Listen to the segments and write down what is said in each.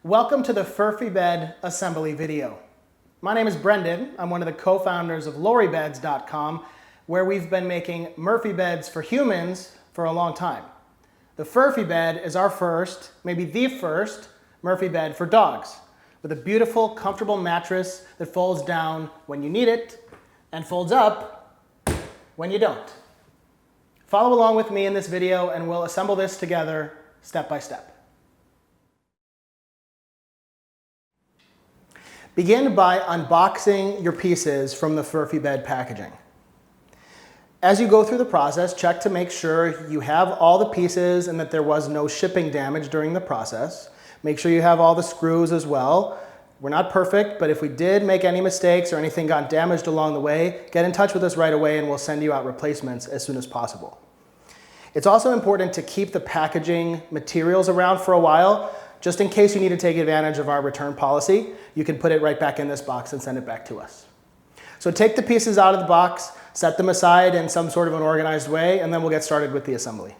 Welcome to the Furphy Bed assembly video. My name is Brendan. I'm one of the co-founders of LoriBeds.com, where we've been making Murphy beds for humans for a long time. The Furphy Bed is our first, maybe the first, Murphy bed for dogs, with a beautiful, comfortable mattress that folds down when you need it and folds up when you don't. Follow along with me in this video and we'll assemble this together step by step. Begin by unboxing your pieces from the Furphy Bed packaging. As you go through the process, check to make sure you have all the pieces and that there was no shipping damage during the process. Make sure you have all the screws as well. We're not perfect, but if we did make any mistakes or anything got damaged along the way, get in touch with us right away and we'll send you out replacements as soon as possible. It's also important to keep the packaging materials around for a while, just in case you need to take advantage of our return policy. You can put it right back in this box and send it back to us. So take the pieces out of the box, set them aside in some sort of an organized way, and then we'll get started with the assembly.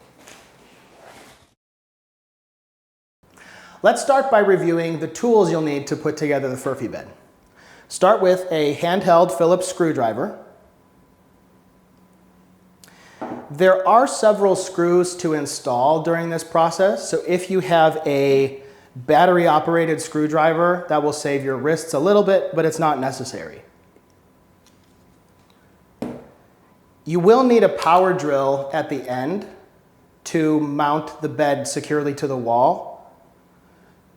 Let's start by reviewing the tools you'll need to put together the Furphy Bed. Start with a handheld Phillips screwdriver. There are several screws to install during this process, so if you have a battery-operated screwdriver, that will save your wrists a little bit, but it's not necessary. You will need a power drill at the end to mount the bed securely to the wall.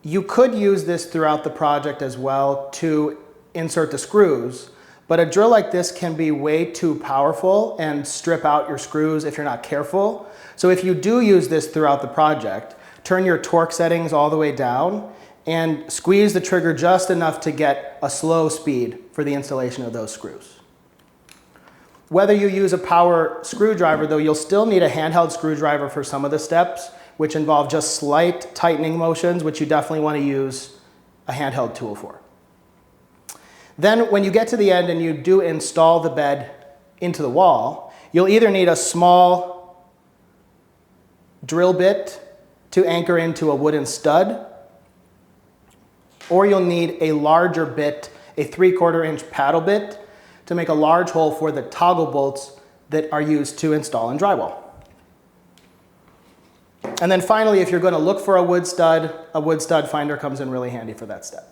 You could use this throughout the project as well to insert the screws, but a drill like this can be way too powerful and strip out your screws if you're not careful. So if you do use this throughout the project, turn your torque settings all the way down and squeeze the trigger just enough to get a slow speed for the installation of those screws. Whether you use a power screwdriver, though, you'll still need a handheld screwdriver for some of the steps, which involve just slight tightening motions, which you definitely want to use a handheld tool for. Then when you get to the end and you do install the bed into the wall, you'll either need a small drill bit to anchor into a wooden stud, or you'll need a larger bit, a 3/4 inch paddle bit, to make a large hole for the toggle bolts that are used to install in drywall. And then finally, if you're going to look for a wood stud finder comes in really handy for that step.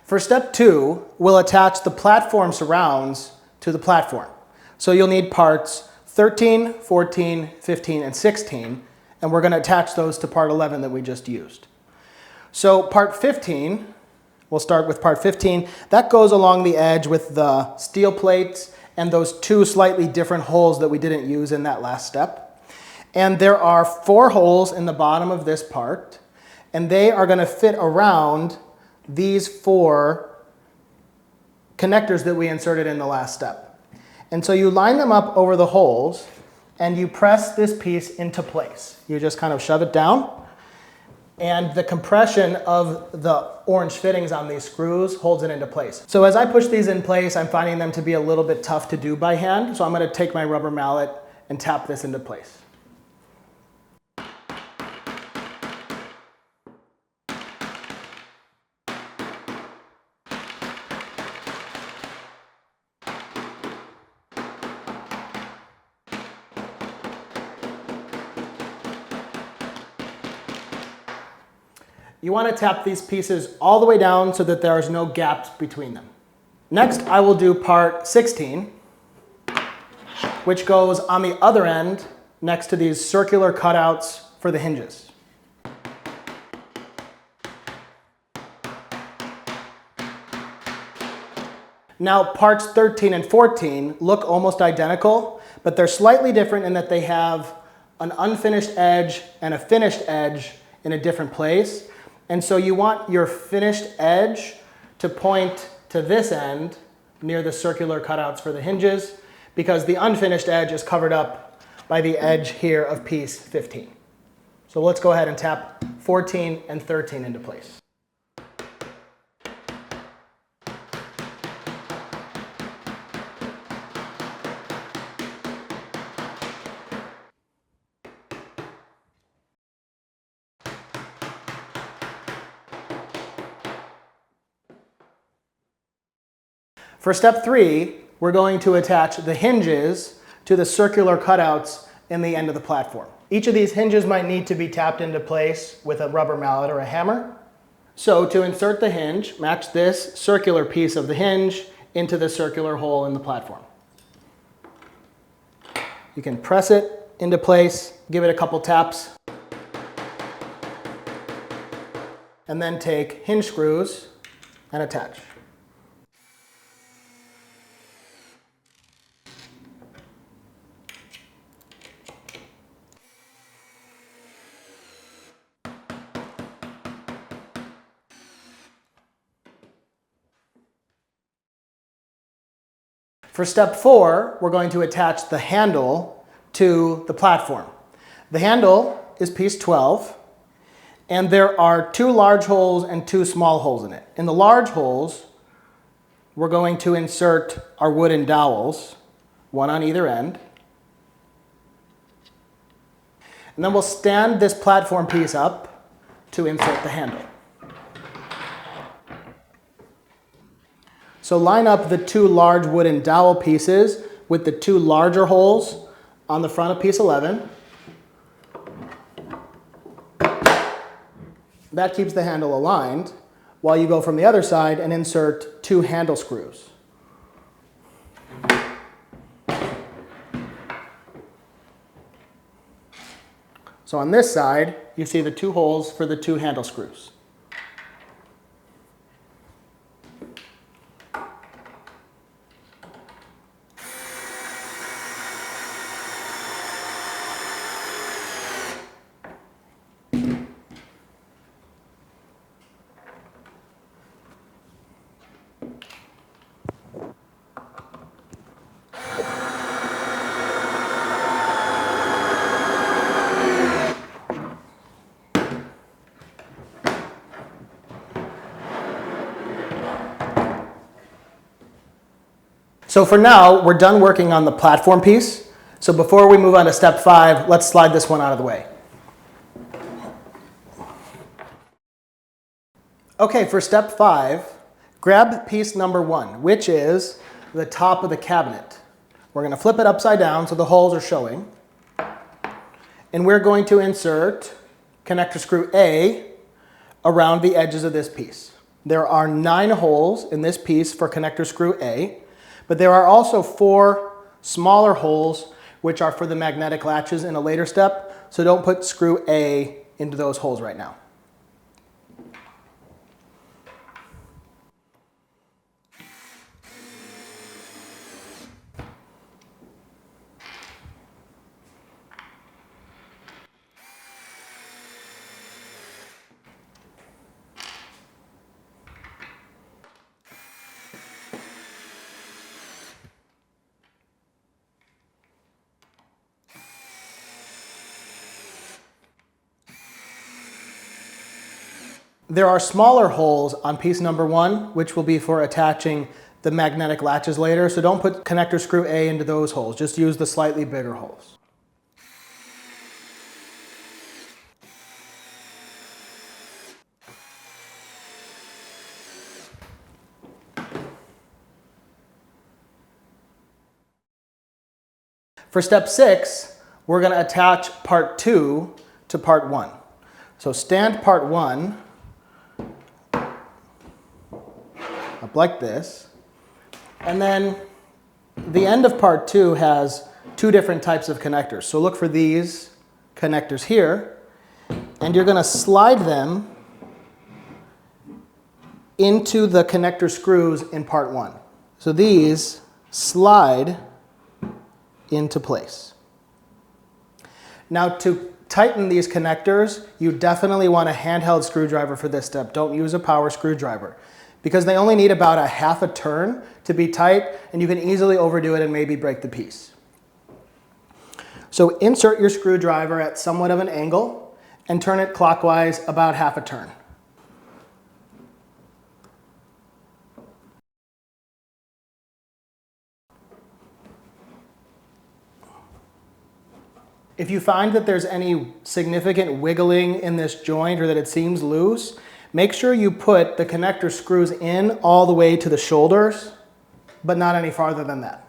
For step 2, we'll attach the platform surrounds to the platform. So you'll need parts 13, 14, 15, and 16, and we're going to attach those to part 11 that we just used. So part 15, we'll start with part 15. That goes along the edge with the steel plates and those 2 slightly different holes that we didn't use in that last step. And there are 4 holes in the bottom of this part, and they are going to fit around these 4 connectors that we inserted in the last step. And so you line them up over the holes and you press this piece into place. You just kind of shove it down, and the compression of the orange fittings on these screws holds it into place. So as I push these in place, I'm finding them to be a little bit tough to do by hand. So I'm going to take my rubber mallet and tap this into place. You want to tap these pieces all the way down so that there is no gaps between them. Next, I will do part 16, which goes on the other end next to these circular cutouts for the hinges. Now, parts 13 and 14 look almost identical, but they're slightly different in that they have an unfinished edge and a finished edge in a different place. And so you want your finished edge to point to this end near the circular cutouts for the hinges, because the unfinished edge is covered up by the edge here of piece 15. So let's go ahead and tap 14 and 13 into place. For step 3, we're going to attach the hinges to the circular cutouts in the end of the platform. Each of these hinges might need to be tapped into place with a rubber mallet or a hammer. So to insert the hinge, match this circular piece of the hinge into the circular hole in the platform. You can press it into place, give it a couple taps, and then take hinge screws and attach. For step 4, we're going to attach the handle to the platform. The handle is piece 12, and there are 2 large holes and 2 small holes in it. In the large holes, we're going to insert our wooden dowels, one on either end. And then we'll stand this platform piece up to insert the handle. So line up the 2 large wooden dowel pieces with the 2 larger holes on the front of piece 11. That keeps the handle aligned while you go from the other side and insert 2 handle screws. So on this side, you see the 2 holes for the 2 handle screws. So for now, we're done working on the platform piece. So before we move on to step 5, let's slide this one out of the way. Okay, for step 5, grab piece number 1, which is the top of the cabinet. We're going to flip it upside down so the holes are showing. And we're going to insert connector screw A around the edges of this piece. There are 9 holes in this piece for connector screw A. But there are also 4 smaller holes which are for the magnetic latches in a later step, so don't put screw A into those holes right now. There are smaller holes on piece number 1, which will be for attaching the magnetic latches later, so don't put connector screw A into those holes, just use the slightly bigger holes. For step 6, we're going to attach part 2 to part 1. So stand part 1 up like this, and then the end of part 2 has 2 different types of connectors. So look for these connectors here, and you're going to slide them into the connector screws in part 1. So these slide into place. Now to tighten these connectors, you definitely want a handheld screwdriver for this step. Don't use a power screwdriver because they only need about a half a turn to be tight, and you can easily overdo it and maybe break the piece. So insert your screwdriver at somewhat of an angle and turn it clockwise about half a turn. If you find that there's any significant wiggling in this joint or that it seems loose, make sure you put the connector screws in all the way to the shoulders, but not any farther than that.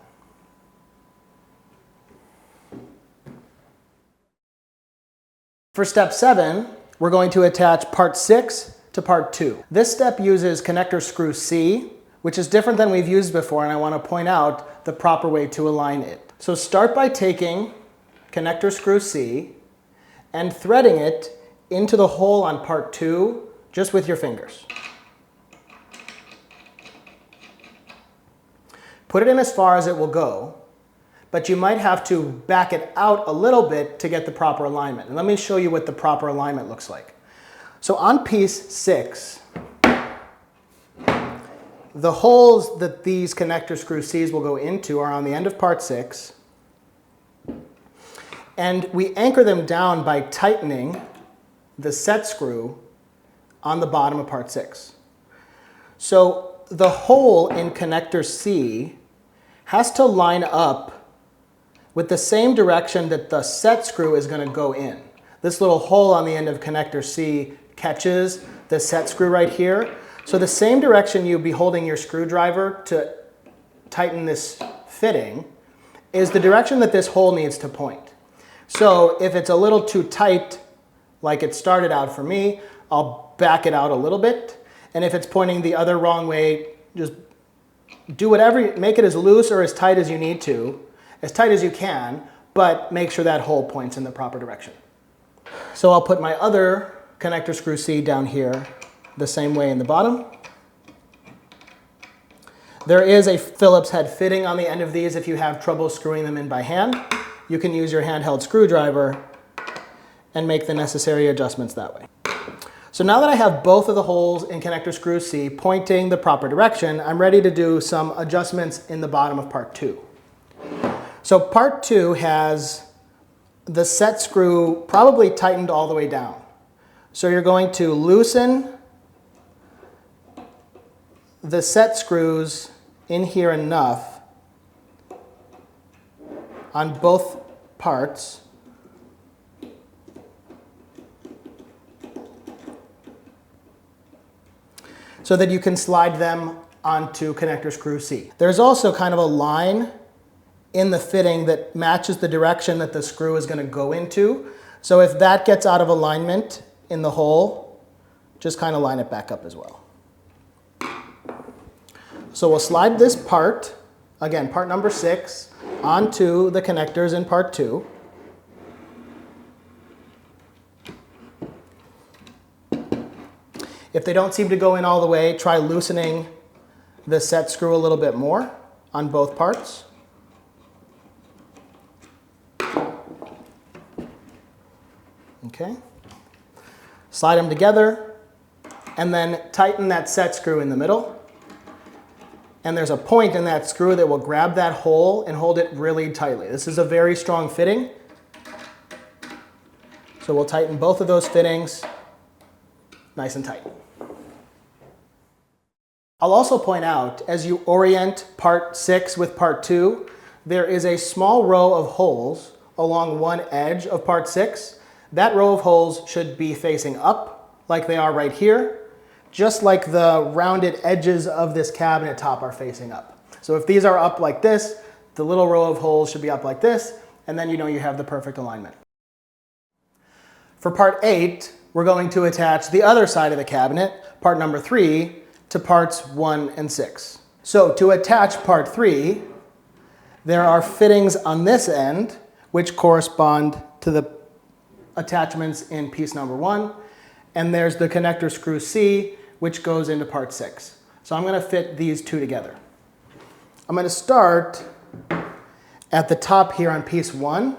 For step 7, we're going to attach part 6 to part 2. This step uses connector screw C, which is different than we've used before, and I want to point out the proper way to align it. So start by taking connector screw C and threading it into the hole on part 2 just with your fingers. Put it in as far as it will go, but you might have to back it out a little bit to get the proper alignment. And let me show you what the proper alignment looks like. So on piece 6, the holes that these connector screw C's will go into are on the end of part 6. And we anchor them down by tightening the set screw on the bottom of part 6. So the hole in connector C has to line up with the same direction that the set screw is going to go in. This little hole on the end of connector C catches the set screw right here. So the same direction you'd be holding your screwdriver to tighten this fitting is the direction that this hole needs to point. So if it's a little too tight, like it started out for me, I'll back it out a little bit. And if it's pointing the other wrong way, just do whatever, make it as loose or as tight as you need to, as tight as you can, but make sure that hole points in the proper direction. So I'll put my other connector screw C down here the same way in the bottom. There is a Phillips head fitting on the end of these if you have trouble screwing them in by hand. You can use your handheld screwdriver and make the necessary adjustments that way. So now that I have both of the holes in connector screw C pointing the proper direction, I'm ready to do some adjustments in the bottom of part 2. So part 2 has the set screw probably tightened all the way down. So you're going to loosen the set screws in here enough on both parts so that you can slide them onto connector screw C. There's also kind of a line in the fitting that matches the direction that the screw is going to go into. So if that gets out of alignment in the hole, just kind of line it back up as well. So we'll slide this part, again, part number 6, onto the connectors in part 2. If they don't seem to go in all the way, try loosening the set screw a little bit more on both parts. Okay. Slide them together and then tighten that set screw in the middle. And there's a point in that screw that will grab that hole and hold it really tightly. This is a very strong fitting. So we'll tighten both of those fittings nice and tight. I'll also point out, as you orient part 6 with part 2, there is a small row of holes along one edge of part 6. That row of holes should be facing up, like they are right here, just like the rounded edges of this cabinet top are facing up. So if these are up like this, the little row of holes should be up like this, and then you know you have the perfect alignment. For part 8, we're going to attach the other side of the cabinet, part number 3, to parts 1 and 6. So to attach part 3, there are fittings on this end which correspond to the attachments in piece number 1, and there's the connector screw C which goes into part 6. So I'm going to fit these two together. I'm going to start at the top here on piece 1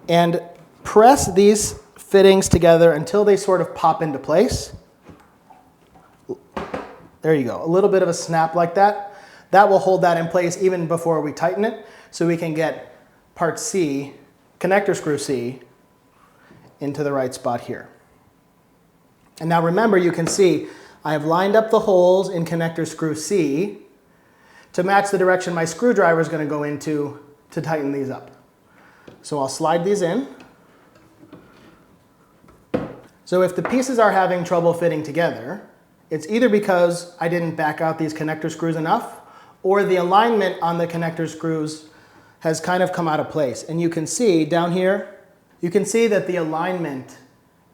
and press these fittings together until they sort of pop into place. There you go, a little bit of a snap like that. That will hold that in place even before we tighten it, so we can get part C, connector screw C, into the right spot here. And now remember, you can see I have lined up the holes in connector screw C to match the direction my screwdriver is going to go into to tighten these up. So I'll slide these in. So if the pieces are having trouble fitting together, it's either because I didn't back out these connector screws enough, or the alignment on the connector screws has kind of come out of place. And you can see down here, you can see that the alignment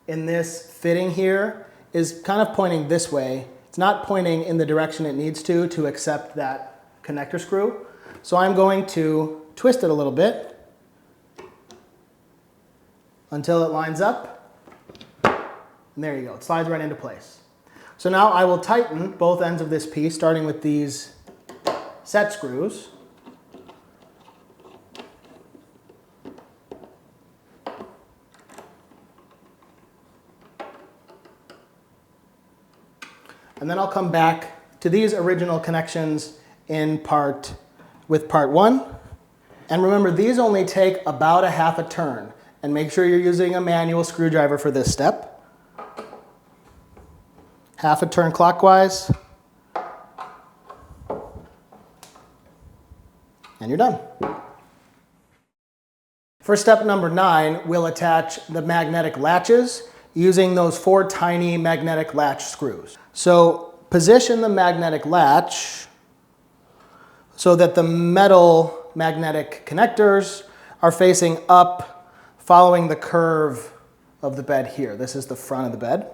in this fitting here is kind of pointing this way. It's not pointing in the direction it needs to accept that connector screw. So I'm going to twist it a little bit until it lines up. And there you go, it slides right into place. So now I will tighten both ends of this piece, starting with these set screws. And then I'll come back to these original connections in with part 1. And remember, these only take about a half a turn. And make sure you're using a manual screwdriver for this step. Half a turn clockwise, and you're done. For step number 9, we'll attach the magnetic latches using those 4 tiny magnetic latch screws. So position the magnetic latch so that the metal magnetic connectors are facing up, following the curve of the bed here. This is the front of the bed.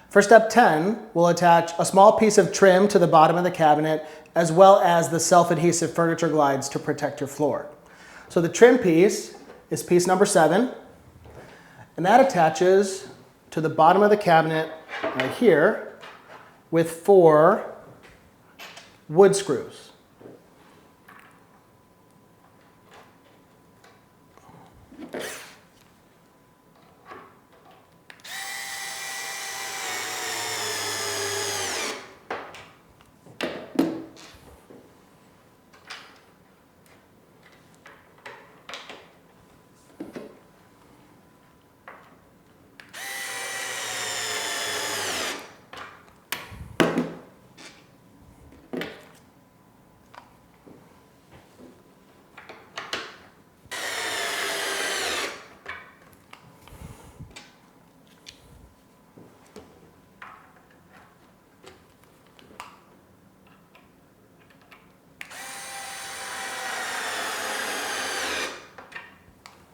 For step 10, we'll attach a small piece of trim to the bottom of the cabinet, as well as the self-adhesive furniture glides to protect your floor. So the trim piece is piece number 7, and that attaches to the bottom of the cabinet right here with 4 wood screws.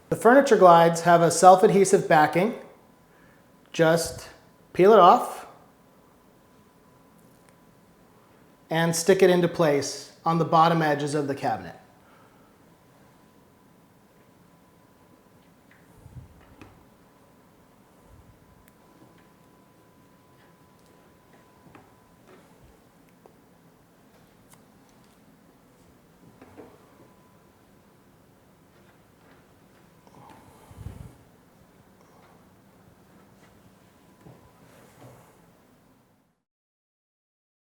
The furniture glides have a self-adhesive backing, just peel it off, and stick it into place on the bottom edges of the cabinet.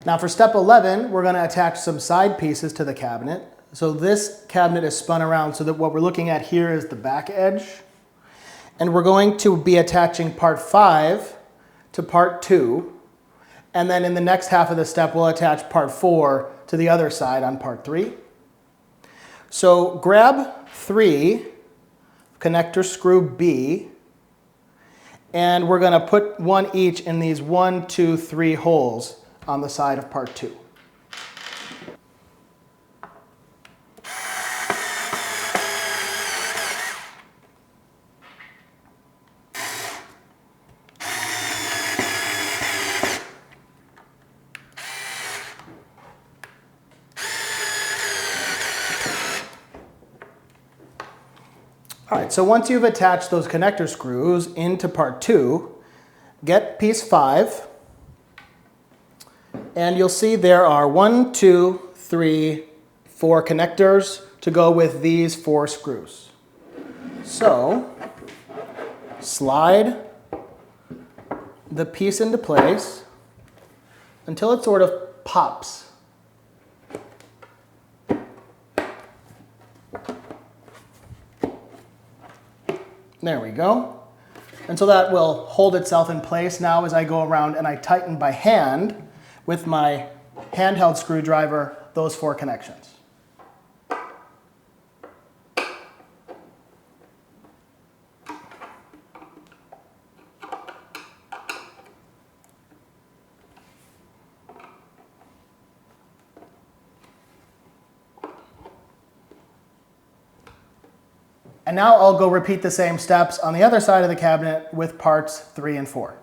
Now for step 11, we're going to attach some side pieces to the cabinet. So this cabinet is spun around so that what we're looking at here is the back edge. And we're going to be attaching part 5 to part 2. And then in the next half of the step, we'll attach part 4 to the other side on part 3. So grab 3 connector screw B, and we're going to put one each in these 1, 2, 3 holes on the side of part 2. All right, so once you've attached those connector screws into part 2, get piece 5. And you'll see there are 1, 2, 3, 4 connectors to go with these 4 screws. So slide the piece into place until it sort of pops. There we go. And so that will hold itself in place now as I go around and I tighten by hand with my handheld screwdriver those 4 connections. And now I'll go repeat the same steps on the other side of the cabinet with parts 3 and 4.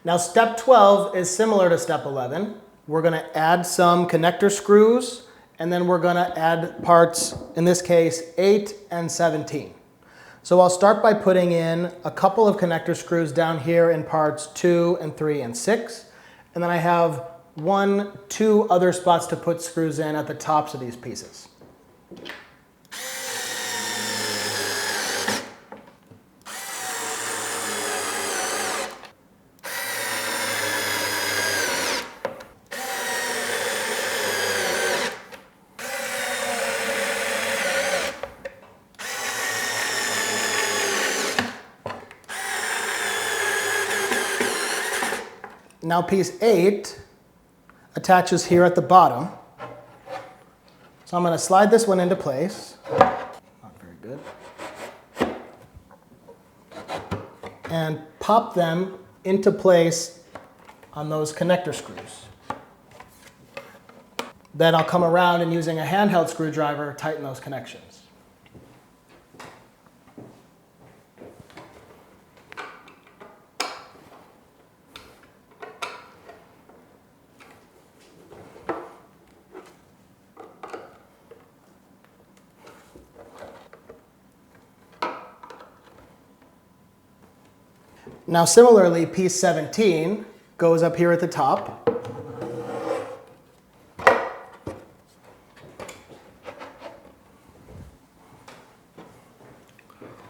Now step 12 is similar to step 11. We're going to add some connector screws, and then we're going to add parts, in this case, 8 and 17. So I'll start by putting in a couple of connector screws down here in parts 2 and 3 and 6. And then I have 1, 2 other spots to put screws in at the tops of these pieces. Now piece 8 attaches here at the bottom. So I'm going to slide this one into place. Not very good. And pop them into place on those connector screws. Then I'll come around and using a handheld screwdriver, tighten those connections. Now similarly, piece 17 goes up here at the top.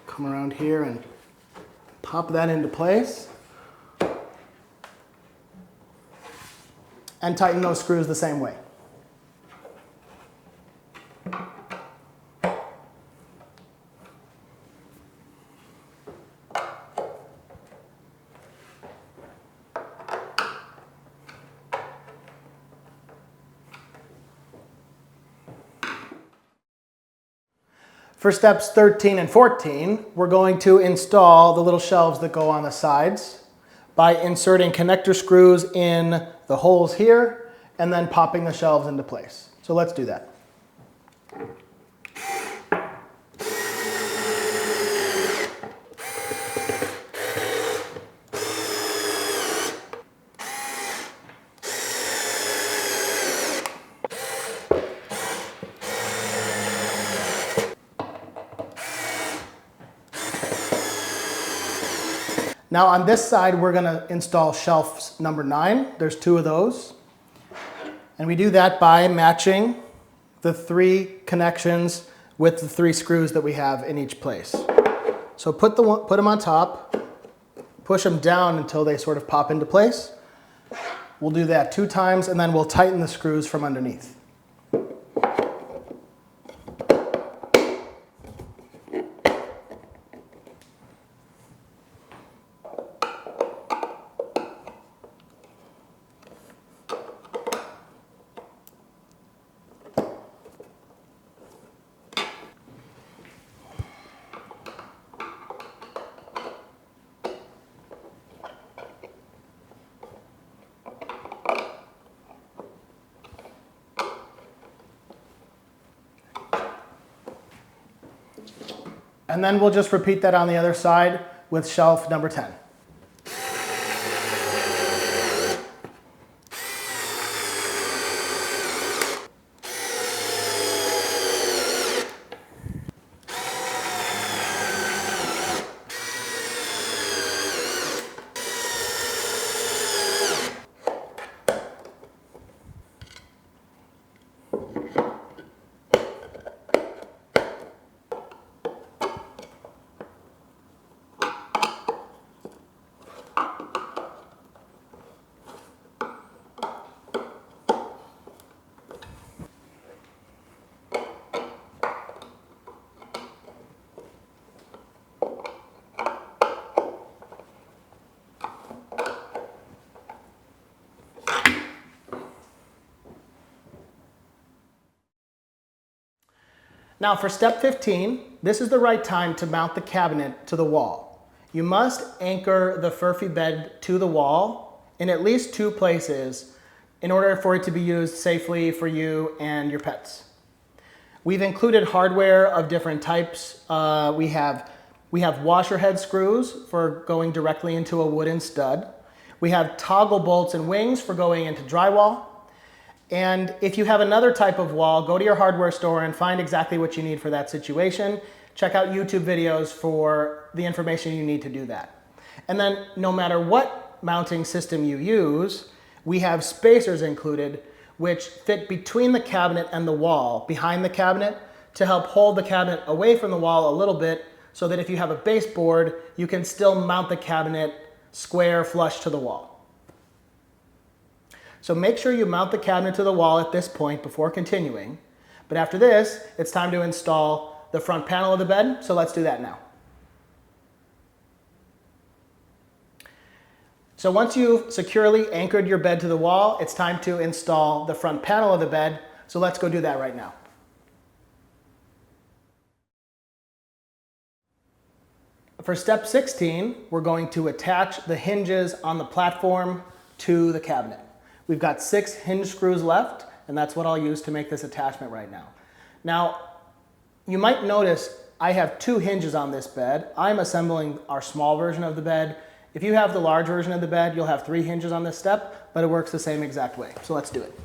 Come around here and pop that into place. and tighten those screws the same way. For steps 13 and 14, we're going to install the little shelves that go on the sides by inserting connector screws in the holes here and then popping the shelves into place. So let's do that. Now on this side, we're gonna install shelf number 9. There's 2 of those. And we do that by matching the 3 connections with the 3 screws that we have in each place. So put them on top, push them down until they sort of pop into place. We'll do that 2 times and then we'll tighten the screws from underneath. And then we'll just repeat that on the other side with shelf number 10. Now for step 15, this is the right time to mount the cabinet to the wall. You must anchor the Furphy bed to the wall in at least 2 places in order for it to be used safely for you and your pets. We've included hardware of different types. We have washer head screws for going directly into a wooden stud. We have toggle bolts and wings for going into drywall. And if you have another type of wall, go to your hardware store and find exactly what you need for that situation. Check out YouTube videos for the information you need to do that. And then no matter what mounting system you use, we have spacers included which fit between the cabinet and the wall, behind the cabinet, to help hold the cabinet away from the wall a little bit so that if you have a baseboard, you can still mount the cabinet square flush to the wall. So make sure you mount the cabinet to the wall at this point before continuing. But after this, it's time to install the front panel of the bed, so let's do that now. So once you've securely anchored your bed to the wall, it's time to install the front panel of the bed, so let's go do that right now. For step 16, we're going to attach the hinges on the platform to the cabinet. We've got 6 hinge screws left, and that's what I'll use to make this attachment right now. Now, you might notice I have 2 hinges on this bed. I'm assembling our small version of the bed. If you have the large version of the bed, you'll have 3 hinges on this step, but it works the same exact way. So let's do it.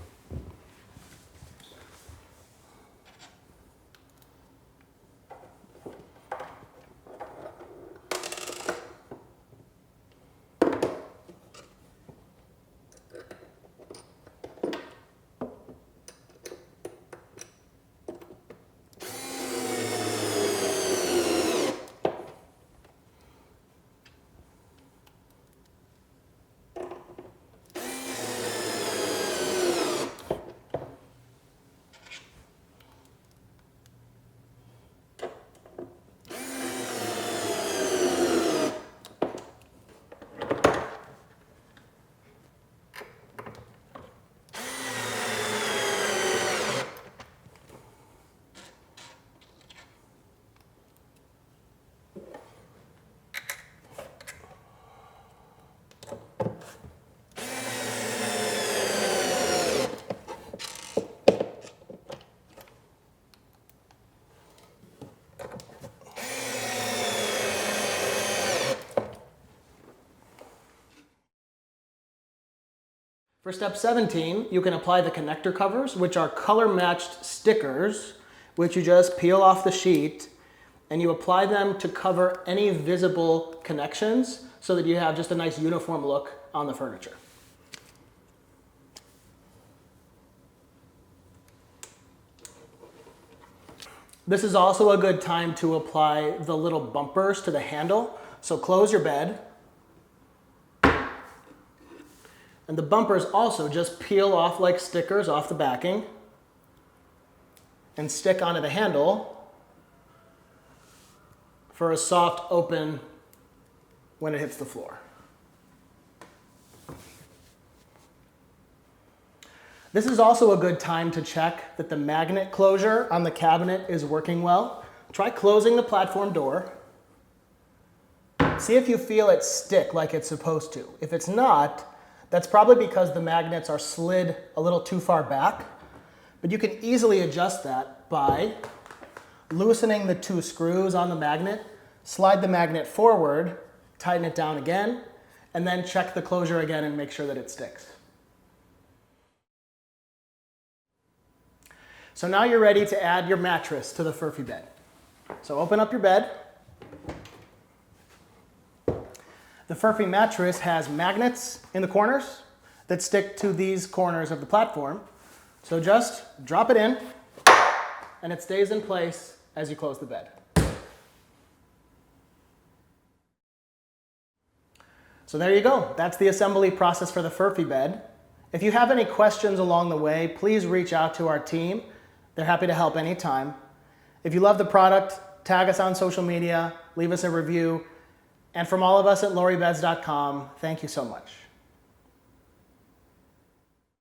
For step 17, you can apply the connector covers, which are color-matched stickers, which you just peel off the sheet, and you apply them to cover any visible connections so that you have just a nice uniform look on the furniture. This is also a good time to apply the little bumpers to the handle. So close your bed. And the bumpers also just peel off like stickers off the backing and stick onto the handle for a soft open when it hits the floor. This is also a good time to check that the magnet closure on the cabinet is working well. Try closing the platform door. See if you feel it stick like it's supposed to. If it's not, that's probably because the magnets are slid a little too far back, but you can easily adjust that by loosening the 2 screws on the magnet, slide the magnet forward, tighten it down again, and then check the closure again and make sure that it sticks. So now you're ready to add your mattress to the Furphy bed. So open up your bed. The Furphy mattress has magnets in the corners that stick to these corners of the platform. So just drop it in and it stays in place as you close the bed. So there you go. That's the assembly process for the Furphy bed. If you have any questions along the way, please reach out to our team. They're happy to help anytime. If you love the product, tag us on social media, leave us a review. And from all of us at loribeds.com, thank you so much.